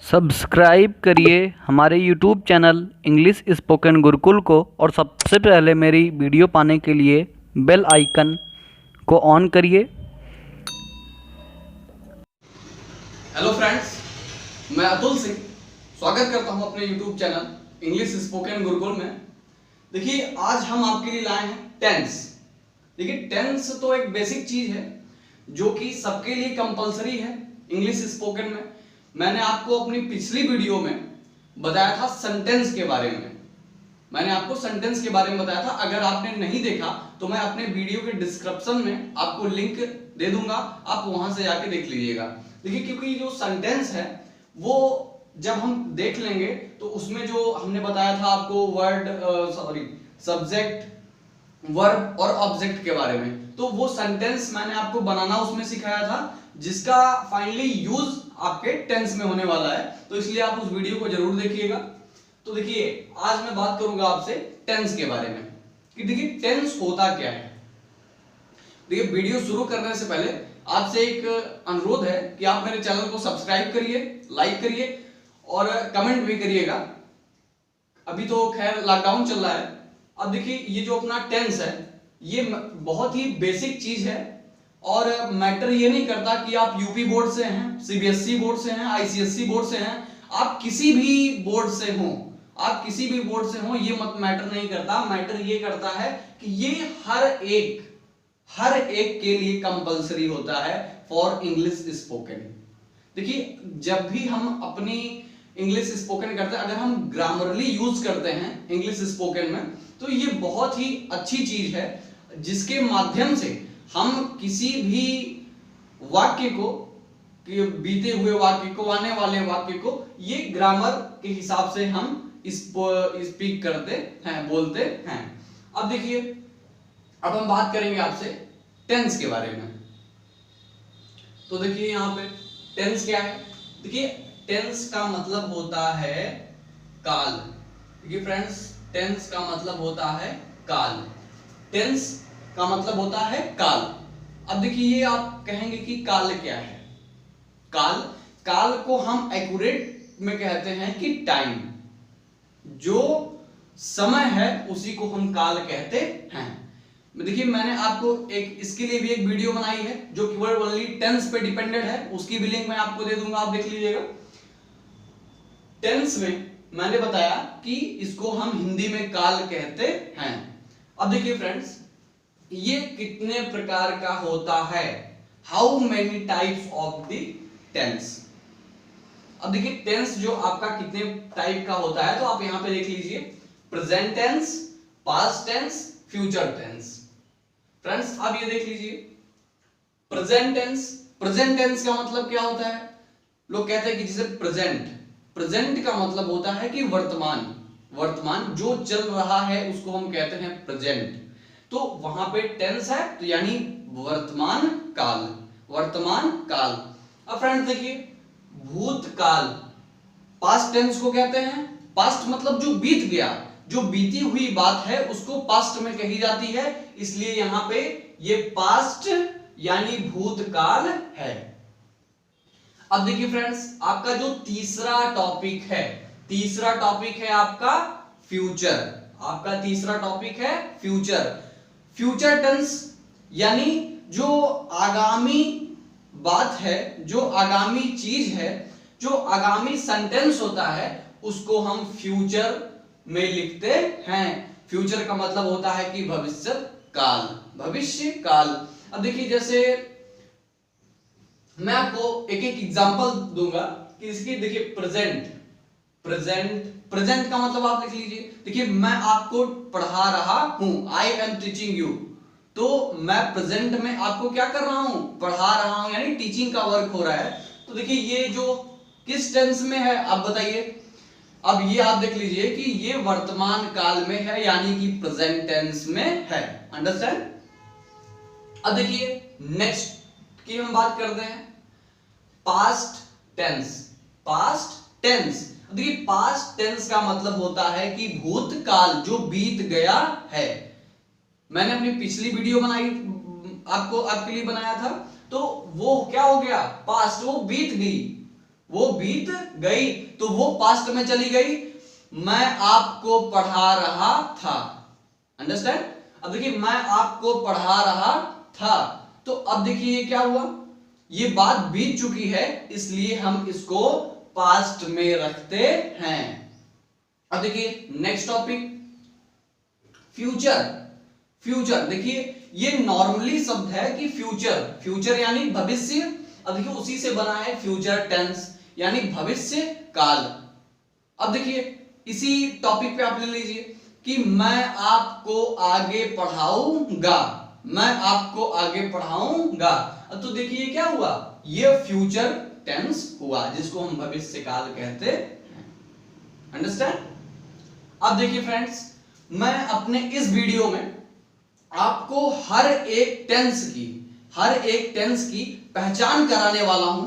Subscribe करिए हमारे YouTube channel English spoken Gurukul को और सबसे पहले मेरी वीडियो पाने के लिए बेल आइकन को ऑन करिए। हेलो फ्रेंड्स, मैं अतुल सिंह स्वागत करता हूं अपने YouTube channel English spoken Gurukul में। देखिए, आज हम आपके लिए लाए हैं टेंस। देखिए, टेंस तो एक बेसिक चीज है जो कि सबके लिए कंपलसरी है इंग्लिश स्पोकन में। मैंने आपको अपनी पिछली वीडियो में बताया था सेंटेंस के बारे में। मैंने आपको सेंटेंस के बारे में बताया था। अगर आपने नहीं देखा तो मैं अपने वीडियो के डिस्क्रिप्शन में आपको लिंक दे दूंगा, आप वहां से जाके देख लीजिएगा। देखिए, क्योंकि जो सेंटेंस है वो जब हम देख लेंगे तो उसमें जो हमने बताया था आपको सब्जेक्ट, वर्ब और ऑब्जेक्ट के बारे में, तो वो सेंटेंस मैंने आपको बनाना उसमें सिखाया था, जिसका फाइनली यूज आपके टेंस में होने वाला है। तो इसलिए आप उस वीडियो को जरूर देखिएगा। तो देखिए, आज मैं बात करूंगा आपसे टेंस के बारे में कि देखिए टेंस होता क्या है। देखिए, वीडियो शुरू करने से पहले आपसे एक अनुरोध है कि आप मेरे चैनल को सब्सक्राइब करिए, लाइक करिए और कमेंट भी करिएगा। अभी तो खैर लॉकडाउन चल रहा है। अब देखिए, ये जो अपना टेंस है ये बहुत ही बेसिक चीज है और मैटर ये नहीं करता कि आप यूपी बोर्ड से हैं, सीबीएसई बोर्ड से हैं, आईसीएसई बोर्ड से हैं, आप किसी भी बोर्ड से हो, आप किसी भी बोर्ड से हो, ये मत मैटर नहीं करता। मैटर ये करता है कि ये हर एक के लिए कंपलसरी होता है फॉर इंग्लिश स्पोकन। देखिए, जब भी हम अपनी इंग्लिश स्पोकन करते हैं, अगर हम ग्रामरली यूज करते हैं इंग्लिश स्पोकन में, तो ये बहुत ही अच्छी चीज है जिसके माध्यम से हम किसी भी वाक्य को, बीते हुए वाक्य को, आने वाले वाक्य को, ये ग्रामर के हिसाब से हम स्पीक करते हैं, बोलते हैं। अब देखिए, अब हम बात करेंगे आपसे टेंस के बारे में। तो देखिए, यहां पे टेंस क्या है। देखिए, टेंस का मतलब होता है काल। देखिए फ्रेंड्स, टेंस का मतलब होता है काल। टेंस का मतलब होता है काल। अब देखिए, ये आप कहेंगे कि काल क्या है। काल को हम एक्यूरेट में कहते हैं कि टाइम, जो समय है उसी को हम काल कहते हैं। देखिए, मैंने आपको एक इसके लिए भी एक वीडियो बनाई है जो केवल ओनली टेंस पे डिपेंडेंट है, उसकी भी लिंक मैं आपको दे दूंगा, आप देख लीजिएगा। टेंस में मैंने बताया कि इसको हम हिंदी में काल कहते हैं। अब देखिए फ्रेंड्स, ये कितने प्रकार का होता है, how many types of the tense. अब देखिए, टेंस जो आपका कितने टाइप का होता है, तो आप यहां पे देख लीजिए, present tense, past tense, future tense. Friends, आप ये देख लीजिए, प्रेजेंट टेंस। प्रेजेंट टेंस का मतलब क्या होता है? लोग कहते हैं कि जैसे प्रेजेंट का मतलब होता है कि वर्तमान जो चल रहा है उसको हम कहते हैं प्रेजेंट। तो वहां पे टेंस है, तो यानी वर्तमान काल। अब फ्रेंड्स देखिए, भूतकाल, पास्ट टेंस को कहते हैं। पास्ट मतलब जो बीत गया, जो बीती हुई बात है उसको पास्ट में कही जाती है, इसलिए यहां पे ये पास्ट यानी भूतकाल है। अब देखिए फ्रेंड्स, आपका जो तीसरा टॉपिक है आपका फ्यूचर। फ्यूचर टेंस यानी जो आगामी बात है, जो आगामी चीज है, जो आगामी सेंटेंस होता है, उसको हम फ्यूचर में लिखते हैं। फ्यूचर का मतलब होता है कि भविष्य काल। अब देखिए, जैसे मैं आपको एक एग्जांपल दूंगा कि इसकी। देखिए, प्रेजेंट का मतलब आप लिख लीजिए। देखिए, मैं आपको पढ़ा रहा हूं, आई एम टीचिंग यू, तो मैं प्रेजेंट में आपको क्या कर रहा हूं, पढ़ा रहा हूं, यानी टीचिंग का वर्क हो रहा है। तो देखिए, ये जो किस टेंस में है आप बताइए। अब ये आप देख लीजिए कि ये वर्तमान काल में है, यानी कि प्रेजेंट टेंस में है। अंडरस्टैंड। अब देखिए, नेक्स्ट की हम बात करते हैं पास्ट टेंस। देखिए, पास्ट टेंस का मतलब होता है कि भूतकाल जो बीत गया है। मैंने अपनी पिछली वीडियो बनाई, आपके लिए बनाया था, तो वो क्या हो गया, पास्ट, वो बीत गई, वो बीत गई, तो वो पास्ट में चली गई। मैं आपको पढ़ा रहा था, अंडरस्टैंड। अब देखिए मैं आपको पढ़ा रहा था, तो अब देखिए ये क्या हुआ, ये बात बीत चुकी है, इसलिए हम इसको पास्ट में रखते हैं। अब देखिए नेक्स्ट टॉपिक, फ्यूचर। फ्यूचर देखिए ये नॉर्मली शब्द है कि फ्यूचर, फ्यूचर यानी भविष्य। अब देखिए उसी से बना है फ्यूचर टेंस यानी भविष्य काल। अब देखिए इसी टॉपिक पे आप ले लीजिए कि मैं आपको आगे पढ़ाऊंगा, मैं आपको आगे पढ़ाऊंगा। अब तो देखिए क्या हुआ, ये फ्यूचर टेंस हुआ जिसको हम भविष्य काल कहते हैं, अंडरस्टैंड। अब देखिए फ्रेंड्स, मैं अपने इस वीडियो में आपको हर एक टेंस की पहचान कराने वाला हूं,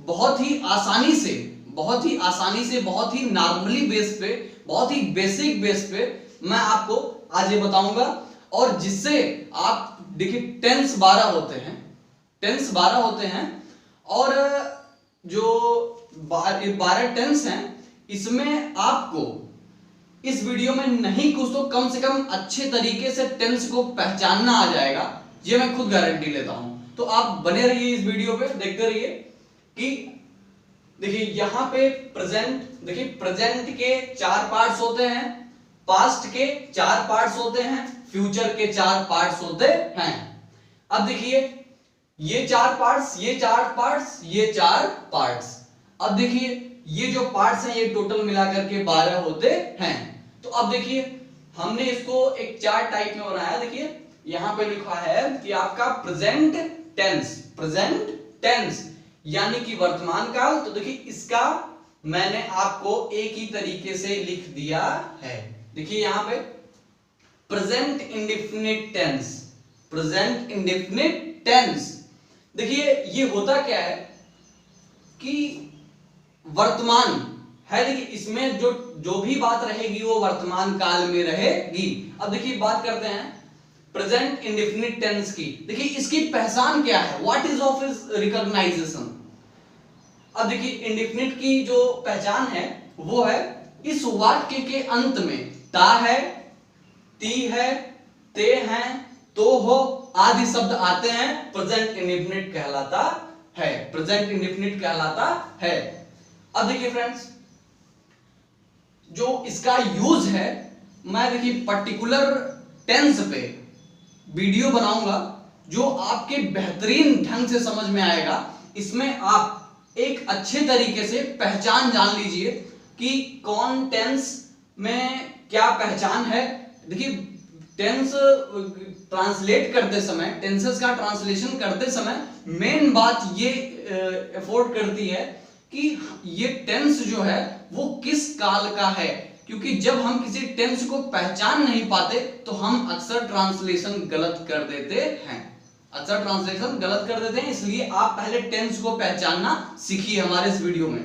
बहुत ही आसानी से, बहुत ही नॉर्मली बेस पे, बहुत ही बेसिक बेस पे मैं आपको आज ये बताऊंगा। और जिससे आप देखिए टेंस 12 होते हैं और जो 12 टेंस हैं इसमें आपको इस वीडियो में नहीं कुछ तो कम से कम अच्छे तरीके से टेंस को पहचानना आ जाएगा, ये मैं खुद गारंटी लेता हूं। तो आप बने रहिए इस वीडियो पे, देखते रहिए कि देखिए यहां पे प्रेजेंट, देखिए प्रेजेंट के 4 पार्ट्स होते हैं, पास्ट के 4 पार्ट्स होते हैं, फ्यूचर के 4 पार्ट्स होते हैं। अब देखिए ये 4 पार्ट्स, ये 4 पार्ट्स, ये 4 पार्ट्स। अब देखिए ये जो पार्ट्स हैं ये टोटल मिलाकर के 12 होते हैं। तो अब देखिए हमने इसको एक 4 टाइप में बनाया। देखिए यहां पे लिखा है कि आपका प्रेजेंट टेंस यानी कि वर्तमान काल। तो देखिए इसका मैंने आपको एक ही तरीके से लिख दिया है। देखिए यहां पे प्रेजेंट इंडेफिनिट टेंस, देखिए ये होता क्या है कि वर्तमान है, देखिए इसमें जो भी बात रहेगी वो वर्तमान काल में रहेगी। अब देखिए बात करते हैं प्रेजेंट इंडेफिनिट टेंस की। देखिए इसकी पहचान क्या है, what is of is recognisation. अब देखिए इंडेफिनिट की जो पहचान है वो है इस वाक्य के अंत में ता है, ती है, ते हैं, तो हो आदि शब्द आते हैं, प्रेजेंट इंडेफिनिट कहलाता है। अब देखिए फ्रेंड्स, जो इसका यूज है, मैं देखिए पर्टिकुलर टेंस पे वीडियो बनाऊंगा जो आपके बेहतरीन ढंग से समझ में आएगा। इसमें आप एक अच्छे तरीके से पहचान जान लीजिए कि कौन टेंस में क्या पहचान है। देखिए टेंस ट्रांसलेट करते समय, टेंसेस का ट्रांसलेशन करते समय मेन बात ये एफोर्ड करती है कि ये टेंस जो है वो किस काल का है, क्योंकि जब हम किसी टेंस को पहचान नहीं पाते तो हम अक्सर ट्रांसलेशन गलत कर देते हैं, इसलिए आप पहले टेंस को पहचानना सीखिए हमारे इस वीडियो में।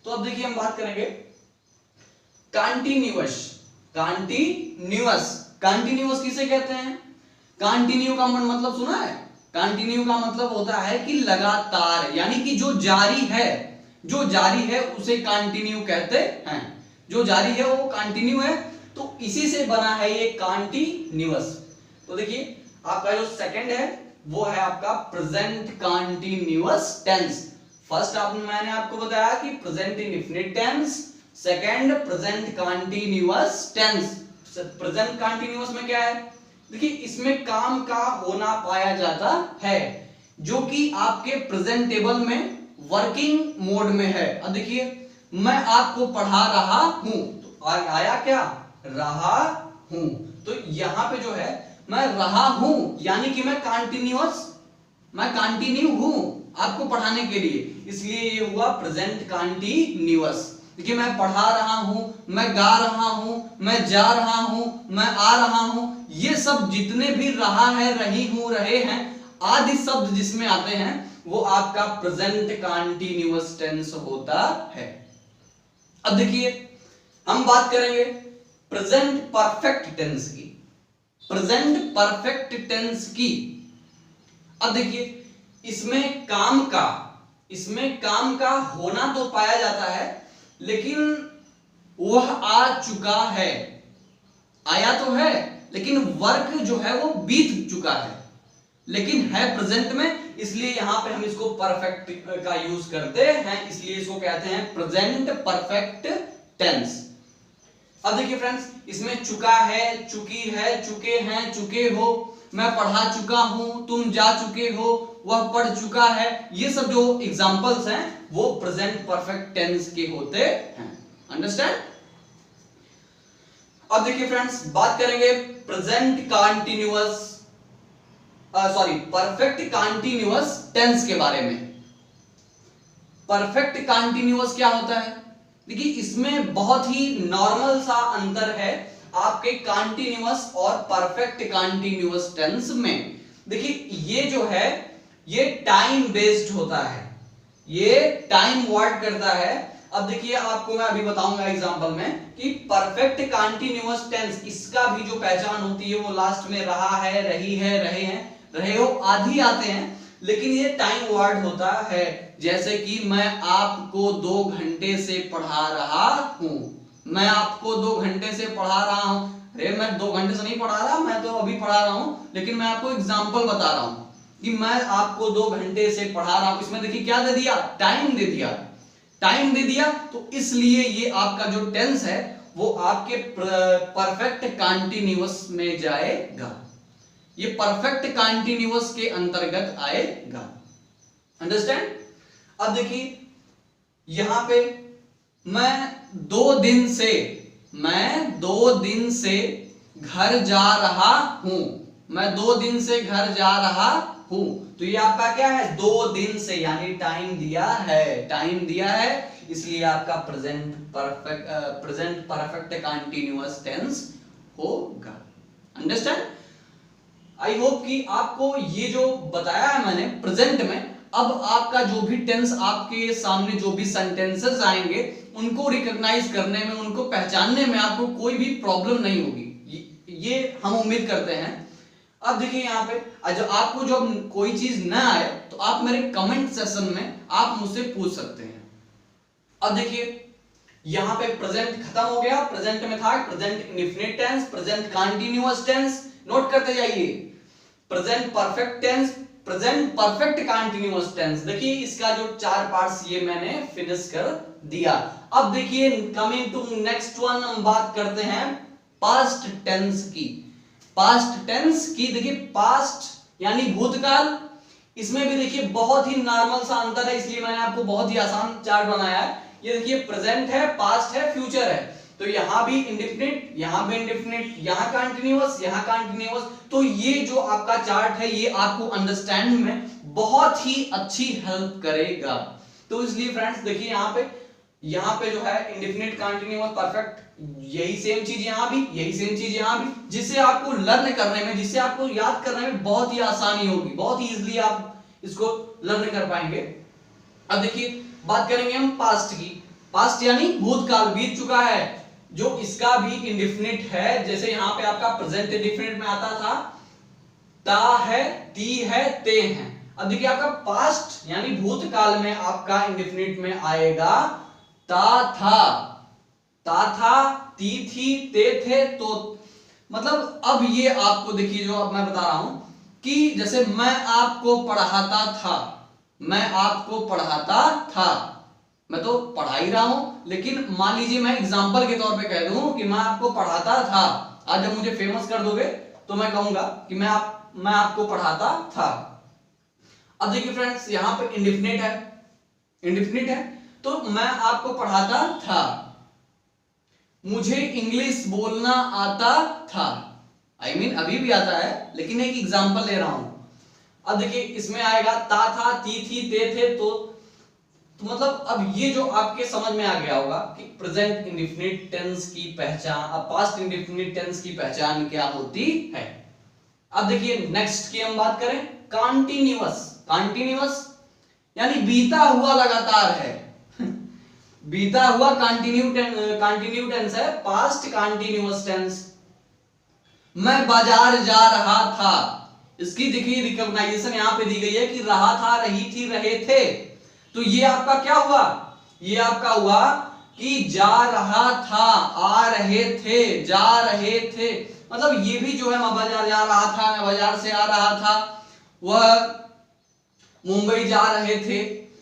तो अब देखिए हम बात करेंगे कंटीन्यूअस किसे कहते हैं। कंटिन्यू का मतलब सुना है, कंटिन्यू का मतलब होता है कि लगातार, यानी कि जो जारी है उसे कंटिन्यू कहते हैं। जो जारी है वो कंटिन्यू है, तो इसी से बना है ये कंटीन्यूअस। तो देखिए आपका जो सेकंड है वो है आपका प्रेजेंट कंटीन्यूअस टेंस। फर्स्ट मैंने आपको बताया कि present indefinite tense, second present continuous tense. Present continuous में क्या है, देखिए इसमें काम का होना पाया जाता है जो कि आपके प्रेजेंटेबल में वर्किंग मोड में है। अब देखिए मैं आपको पढ़ा रहा हूं, तो आया क्या, रहा हूं। तो यहां पे जो है मैं रहा हूं यानी कि मैं कंटिन्यू हूं आपको पढ़ाने के लिए, इसलिए ये हुआ प्रेजेंट कंटीन्यूअस। देखिए मैं पढ़ा रहा हूं, मैं गा रहा हूं, मैं जा रहा हूं, मैं आ रहा हूं, ये सब जितने भी रहा है, रही हूं, रहे हैं आदि शब्द जिसमें आते हैं वो आपका प्रेजेंट कंटीन्यूअस टेंस होता है। अब देखिए हम बात करेंगे प्रेजेंट परफेक्ट टेंस की। अब देखिए इसमें काम का, इसमें काम का होना तो पाया जाता है, लेकिन वह आ चुका है, आया तो है लेकिन वर्क जो है वो बीत चुका है, लेकिन है प्रेजेंट में, इसलिए यहां पे हम इसको परफेक्ट का यूज करते हैं, इसलिए इसको कहते हैं प्रेजेंट परफेक्ट टेंस। अब देखिए फ्रेंड्स, इसमें चुका है, चुकी है, चुके हैं, चुके हो, मैं पढ़ा चुका हूं, तुम जा चुके हो, वह पढ़ चुका है, ये सब जो एग्जांपल्स हैं वो प्रेजेंट परफेक्ट टेंस के होते हैं। अंडरस्टैंड? अब देखिए फ्रेंड्स, बात करेंगे present continuous perfect continuous tense के बारे में। परफेक्ट कंटीन्यूअस क्या होता है? देखिए, इसमें बहुत ही नॉर्मल सा अंतर है आपके कंटीन्यूअस और परफेक्ट कंटीन्यूअस टेंस में। देखिए, ये जो है ये टाइम बेस्ड होता है, ये टाइम वर्ड करता है। अब देखिए, आपको मैं अभी बताऊंगा एग्जांपल में कि परफेक्ट कंटीन्यूअस टेंस, इसका भी जो पहचान होती है वो लास्ट में रहा है, रही है, रहे हैं, रहे हो आदि आते हैं, लेकिन ये टाइम वर्ड होता है। जैसे कि मैं आपको 2 घंटे से पढ़ा रहा हूं, मैं आपको 2 घंटे से पढ़ा रहा हूं। अरे मैं 2 घंटे से नहीं पढ़ा रहा, मैं तो अभी पढ़ा रहा हूं, लेकिन मैं आपको एग्जांपल बता रहा हूं कि मैं आपको 2 घंटे से पढ़ा रहा हूं। इसमें देखिए क्या दे दिया, टाइम दे दिया, टाइम दे दिया, तो इसलिए ये आपका जो टेंस है वो आपके परफेक्ट कंटीन्यूअस में जाएगा, ये परफेक्ट कंटीन्यूअस के अंतर्गत आएगा। अंडरस्टैंड? अब देखिए, यहां पे मैं 2 दिन से घर जा रहा हूं, मैं 2 दिन से घर जा रहा हूं, तो ये आपका क्या है, 2 दिन से, यानी टाइम दिया है, टाइम दिया है, इसलिए आपका प्रेजेंट परफेक्ट कंटीन्यूअस टेंस होगा। अंडरस्टैंड? आई होप कि आपको ये जो बताया है मैंने प्रेजेंट में, अब आपका जो भी टेंस आपके सामने जो भी सेंटेंसेस आएंगे उनको रिकॉग्नाइज करने में, उनको पहचानने में आपको कोई भी प्रॉब्लम नहीं होगी, ये हम उम्मीद करते हैं। अब देखिए, यहाँ पे जो आपको जो कोई चीज ना आए तो आप मेरे कमेंट सेक्शन में आप मुझसे पूछ सकते हैं। अब देखिए, यहां पे प्रेजेंट खत्म हो गया, प्रेजेंट में था present indefinite tense, present continuous tense, note करते जाइए, present perfect tense, present perfect continuous tense. देखिए, इसका जो 4 पार्ट्स ये मैंने फिनिश कर दिया। अब देखिए, कमिंग टू नेक्स्ट वन, हम बात करते हैं पास्ट टेंस की। पास्ट टेंस की देखिए, पास्ट यानी भूतकाल, इसमें भी देखिए बहुत ही नॉर्मल सा अंतर है, इसलिए मैंने आपको बहुत ही आसान चार्ट बनाया है। ये देखिए, प्रेजेंट है, पास्ट है, फ्यूचर है, तो यहां भी इंडेफिनिट, यहां भी इंडेफिनिट, यहां कंटीन्यूअस, यहां कंटीन्यूअस। तो ये जो आपका चार्ट है ये आपको अंडरस्टैंड में बहुत ही अच्छी हेल्प करेगा। तो इसलिए फ्रेंड्स देखिए, यहां पे जो है इंडेफिनिट, कंटीन्यूअस, परफेक्ट, यही सेम चीज यहां भी, यही सेम चीज यहां भी, जिससे आपको लर्न करने में, जिससे आपको याद करने में बहुत ही आसानी होगी, बहुत ही इजीली आप इसको लर्न कर पाएंगे। अब देखिए, बात करेंगे हम पास्ट की। पास्ट यानी भूतकाल, बीत चुका है, जो इसका भी इंडेफिनिट है। जैसे यहां पे आपका प्रेजेंट इंडेफिनिट में आता था ता है, ती है, ते हैं। अब देखिए, आपका पास्ट यानी भूतकाल में आपका इंडेफिनिट में आएगा ता था, ती थी, ते थे, तो मतलब अब ये आपको देखिए, जो अब मैं बता रहा हूं कि जैसे मैं आपको पढ़ाता था, मैं आपको पढ़ाता था, मैं तो पढ़ा ही रहा हूं, लेकिन मान लीजिए मैं एग्जांपल के तौर पे कह दूं कि मैं आपको पढ़ाता था। आज जब मुझे फेमस कर दोगे तो मैं कहूंगा कि मैं आपको पढ़ाता था। अब देखिए फ्रेंड्स, यहां पे इंडेफिनिट है, इंडेफिनिट है, तो मैं आपको पढ़ाता था, मुझे इंग्लिश बोलना आता था, I mean, अभी भी आता है, लेकिन एक एग्जांपल ले रहा हूं। अब देखिए, इसमें आएगा ता था, ती थी, ते थे, तो मतलब अब ये जो आपके समझ में आ गया होगा कि प्रेजेंट इंडेफिनिट टेंस की पहचान, अब पास्ट इंडेफिनिट टेंस की पहचान क्या होती है। अब देखिए, नेक्स्ट की हम बात करें कंटीन्यूअस। कंटीन्यूअस यानी बीता हुआ लगातार है बीता हुआ कंटिन्यू टेंस है, पास्ट कंटीन्यूअस टेंस। मैं बाजार जा रहा था, इसकी देखिए रिकॉग्नाइजेशन यहां पे दी गई है कि रहा था, रही थी, रहे थे, तो ये आपका क्या हुआ, ये आपका हुआ कि जा रहा था, आ रहे थे, जा रहे थे, मतलब ये भी जो है मैं बाजार जा रहा था, मैं बाजार से आ रहा था, वह मुंबई जा रहे थे।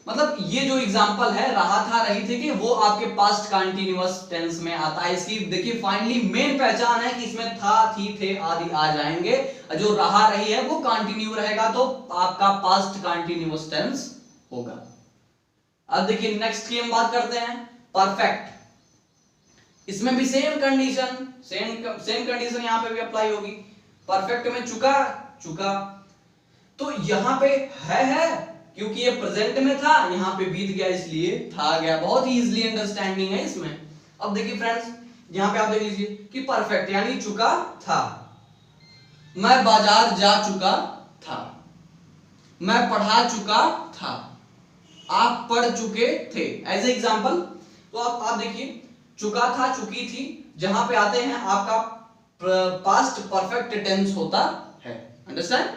मतलब ये जो एग्जांपल है रहा था रही थे कि वो आपके पास्ट कंटीन्यूअस टेंस में आता है। इसकी देखिए फाइनली मेन पहचान है कि इसमें था, थी, थे आदि आ जाएंगे। जो रहा रही है वो कंटिन्यू रहेगा तो आपका पास्ट कंटीन्यूअस टेंस होगा। अब देखिए नेक्स्ट की हम बात करते हैं परफेक्ट। इसमें भी सेम कंडीशन, सेम कंडीशन यहां पे भी अप्लाई होगी। परफेक्ट में चुका, चुका, तो यहां पे है क्योंकि ये प्रेजेंट में था, यहां पे बीत गया इसलिए था आ गया। बहुत ही इजीली अंडरस्टैंडिंग है इसमें। अब देखिए फ्रेंड्स यहां पे आप देख लीजिए कि परफेक्ट यानी चुका था, मैं बाजार जा चुका था, मैं पढ़ा चुका था, आप पढ़ चुके थे। एज ए एग्जांपल तो आप देखिए चुका था, चुकी थी, जहां पे आते हैं आपका पास्ट परफेक्ट टेंस होता है। अंडरस्टैंड।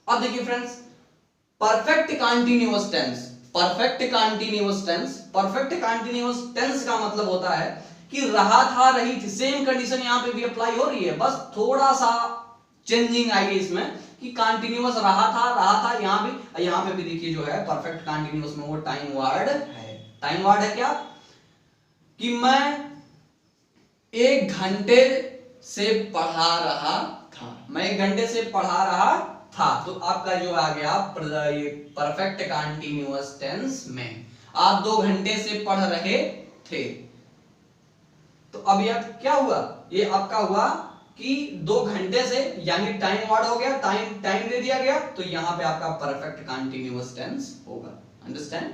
अब देखिए friends perfect continuous tense, perfect continuous tense, perfect continuous tense का मतलब होता है कि रहा था, रही थी, सेम कंडीशन यहां पे भी अप्लाई हो रही है, बस थोड़ा सा चेंजिंग आई है इसमें कि कंटीन्यूअस रहा था, यहां पे भी देखिए जो है परफेक्ट कंटीन्यूअस में वो टाइम वर्ड है। टाइम वर्ड है क्या कि मैं 1 घंटे से पढ़ा रहा था, मैं 1 घंटे से पढ़ा रहा था, तो आपका जो आ गया ये परफेक्ट कंटीन्यूअस टेंस में आप 2 घंटे से पढ़ रहे थे। तो अब यह क्या हुआ, ये आपका हुआ कि 2 घंटे से यानी टाइम वर्ड हो गया, टाइम दे दिया गया, तो यहां पे आपका परफेक्ट कंटीन्यूअस टेंस होगा। अंडरस्टैंड।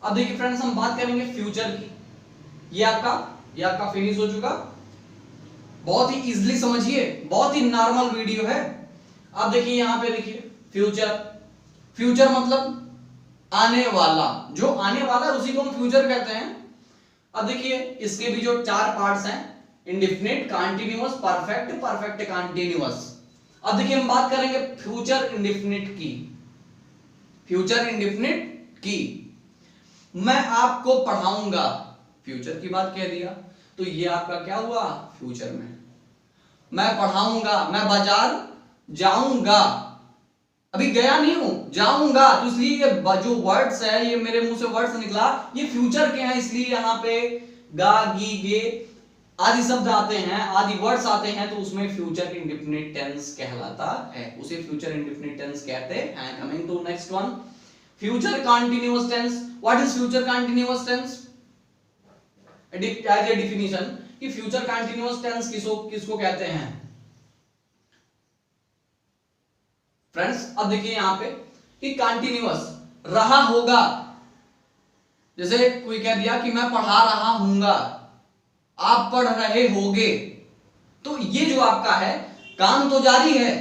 अब देखिए फ्रेंड्स हम बात करेंगे फ्यूचर की। ये आपका फिनिश हो चुका। बहुत ही इजीली समझिए, बहुत ही नॉर्मल वीडियो है। अब देखिए यहां पे देखिए फ्यूचर, फ्यूचर मतलब आने वाला, जो आने वाला है उसी को हम फ्यूचर कहते हैं। अब देखिए इसके भी जो 4 पार्ट्स हैं, indefinite, continuous, perfect, perfect continuous. अब देखिए हम बात करेंगे फ्यूचर इंडेफिनिट की। फ्यूचर इंडेफिनिट की मैं आपको पढ़ाऊंगा, फ्यूचर की बात कह दिया, तो ये आपका क्या हुआ फ्यूचर में। मैं पढ़ाऊंगा, मैं बाजार जाऊंगा, अभी गया नहीं हूं, जाऊंगा, तो इसलिए ये जो वर्ड्स है, ये मेरे मुंह से वर्ड्स निकला, ये फ्यूचर के हैं, इसलिए यहां पे गा, गी, गे आदि शब्द आते हैं, आदि वर्ड्स आते हैं, तो उसमें फ्यूचर इंडेफिनिट टेंस कहलाता है, उसे फ्यूचर इंडेफिनिट टेंस कहते हैं। Coming to next one, future continuous tense. What is future continuous tense? As a definition कि फ्यूचर कंटीन्यूअस टेंस किसको कहते हैं फ्रेंड्स। अब देखिए यहां पे कि कंटीन्यूअस रहा होगा, जैसे कोई कह दिया कि मैं पढ़ा रहा हूंगा, आप पढ़ रहे होगे, तो ये जो आपका है काम तो जारी है,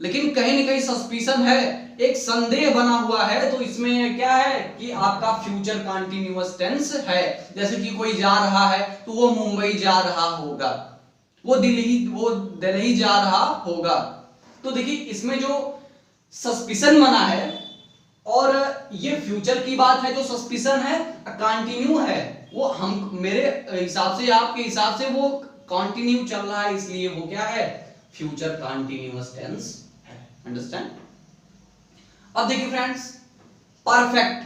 लेकिन कहीं ना कहीं सस्पिशन है, एक संदेह बना हुआ है, तो इसमें क्या है कि आपका फ्यूचर कंटीन्यूअस टेंस है। जैसे कि कोई जा रहा है तो वो मुंबई जा रहा होगा, वो दिल्ली जा रहा होगा, तो देखिए इसमें जो सस्पिशन बना है, और ये फ्यूचर की बात है, जो सस्पिशन है कंटिन्यू है, वो हम मेरे हिसाब से, आपके हिसाब से वो कंटिन्यू चल रहा है, इसलिए वो क्या है फ्यूचर कंटिन्यूअस टेंस है। अंडरस्टैंड। अब देखिए friends perfect,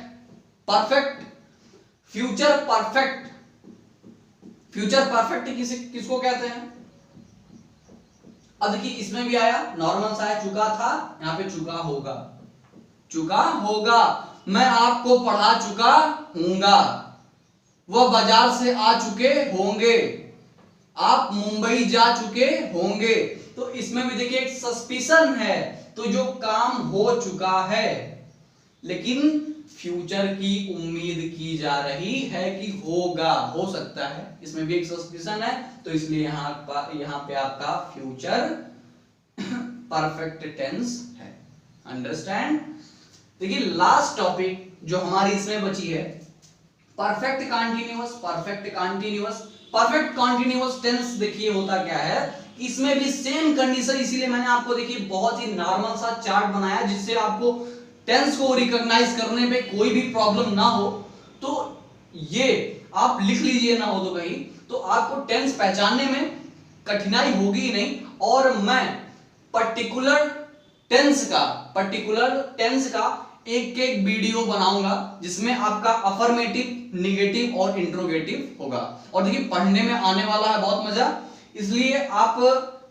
perfect, future perfect, future perfect किसको कहते हैं? अब देखिए इसमें भी आया नॉर्मल सा है, चुका था, यहां पे चुका होगा, चुका होगा, मैं आपको पढ़ा चुका हूंगा, वह बाजार से आ चुके होंगे, आप मुंबई जा चुके होंगे, तो इसमें भी देखिए एक सस्पिशन है, तो जो काम हो चुका है लेकिन फ्यूचर की उम्मीद की जा रही है कि होगा, हो सकता है, इसमें भी एक सस्पिशन है, तो इसलिए यहां पे आपका फ्यूचर परफेक्ट टेंस है। अंडरस्टैंड। देखिए लास्ट टॉपिक जो हमारी इसमें बची है perfect continuous, perfect continuous, perfect continuous tense. देखिए होता क्या है, इसमें भी सेम कंडीशन, इसीलिए मैंने आपको देखिए बहुत ही नॉर्मल सा चार्ट बनाया जिससे आपको टेंस को रिकॉग्नाइज करने पे कोई भी प्रॉब्लम ना हो, तो ये आप लिख लीजिए ना हो तो कहीं, तो आपको टेंस पहचानने में कठिनाई होगी ही नहीं। और मैं पर्टिकुलर टेंस का एक एक वीडियो बनाऊंगा जिसमें आपका अफर्मेटिव, निगेटिव और इंट्रोगेटिव होगा। और देखिए पढ़ने में आने वाला है बहुत मजा, इसलिए आप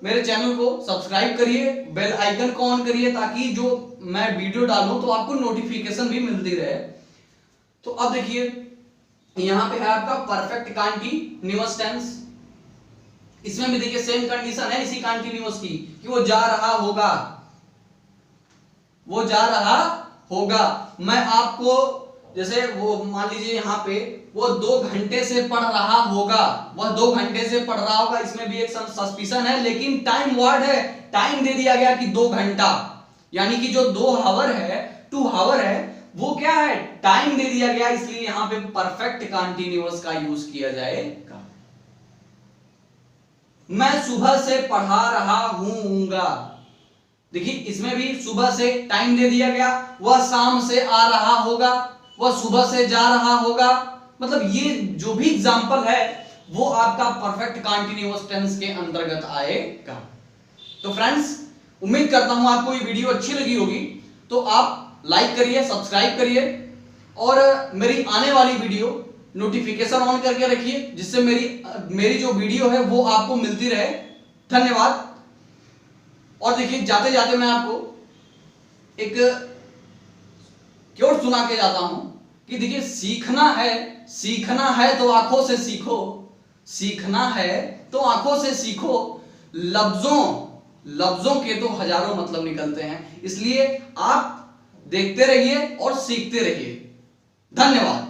मेरे चैनल को सब्सक्राइब करिए, बेल आइकन को ऑन करिए ताकि जो मैं वीडियो डालूं तो आपको नोटिफिकेशन भी मिलती रहे। तो अब देखिए यहां पे है आपका परफेक्ट कंटीन्यूअस टेंस। इसमें भी देखिए सेम कंडीशन है इसी कंटीन्यूअस की कि वो जा रहा होगा, वो जा रहा होगा। मैं आपको जैसे वो मान लीजिए यहां पे वो 2 घंटे से पढ़ रहा होगा, वह 2 घंटे से पढ़ रहा होगा, इसमें भी एक सस्पिशन है, लेकिन टाइम वर्ड है, टाइम दे दिया गया कि 2 घंटा, यानी कि जो 2 हावर है, 2 हावर है, वो क्या है, टाइम दे दिया गया, इसलिए यहां पे परफेक्ट कंटीन्यूअस का यूज किया जाएगा। मैं सुबह से पढ़ा रहा हूंगा, देखिए इसमें भी सुबह से टाइम दे दिया गया, वह शाम से आ रहा होगा, वह सुबह से जा रहा होगा। मतलब ये जो भी एग्जांपल है वो आपका परफेक्ट कंटीन्यूअस टेंस के अंतर्गत आएगा। तो फ्रेंड्स उम्मीद करता हूं आपको ये वीडियो अच्छी लगी होगी, तो आप लाइक करिए, सब्सक्राइब करिए और मेरी आने वाली वीडियो नोटिफिकेशन ऑन करके रखिए, जिससे मेरी जो वीडियो है वो आपको मिलती रहे। धन्यवाद। और देखिए जाते जाते मैं आपको एक क्योट सुना के जाता हूं कि देखिए सीखना है तो आंखों से सीखो, सीखना है तो आंखों से सीखो, लफ्जों के तो हजारों मतलब निकलते हैं, इसलिए आप देखते रहिए और सीखते रहिए। धन्यवाद।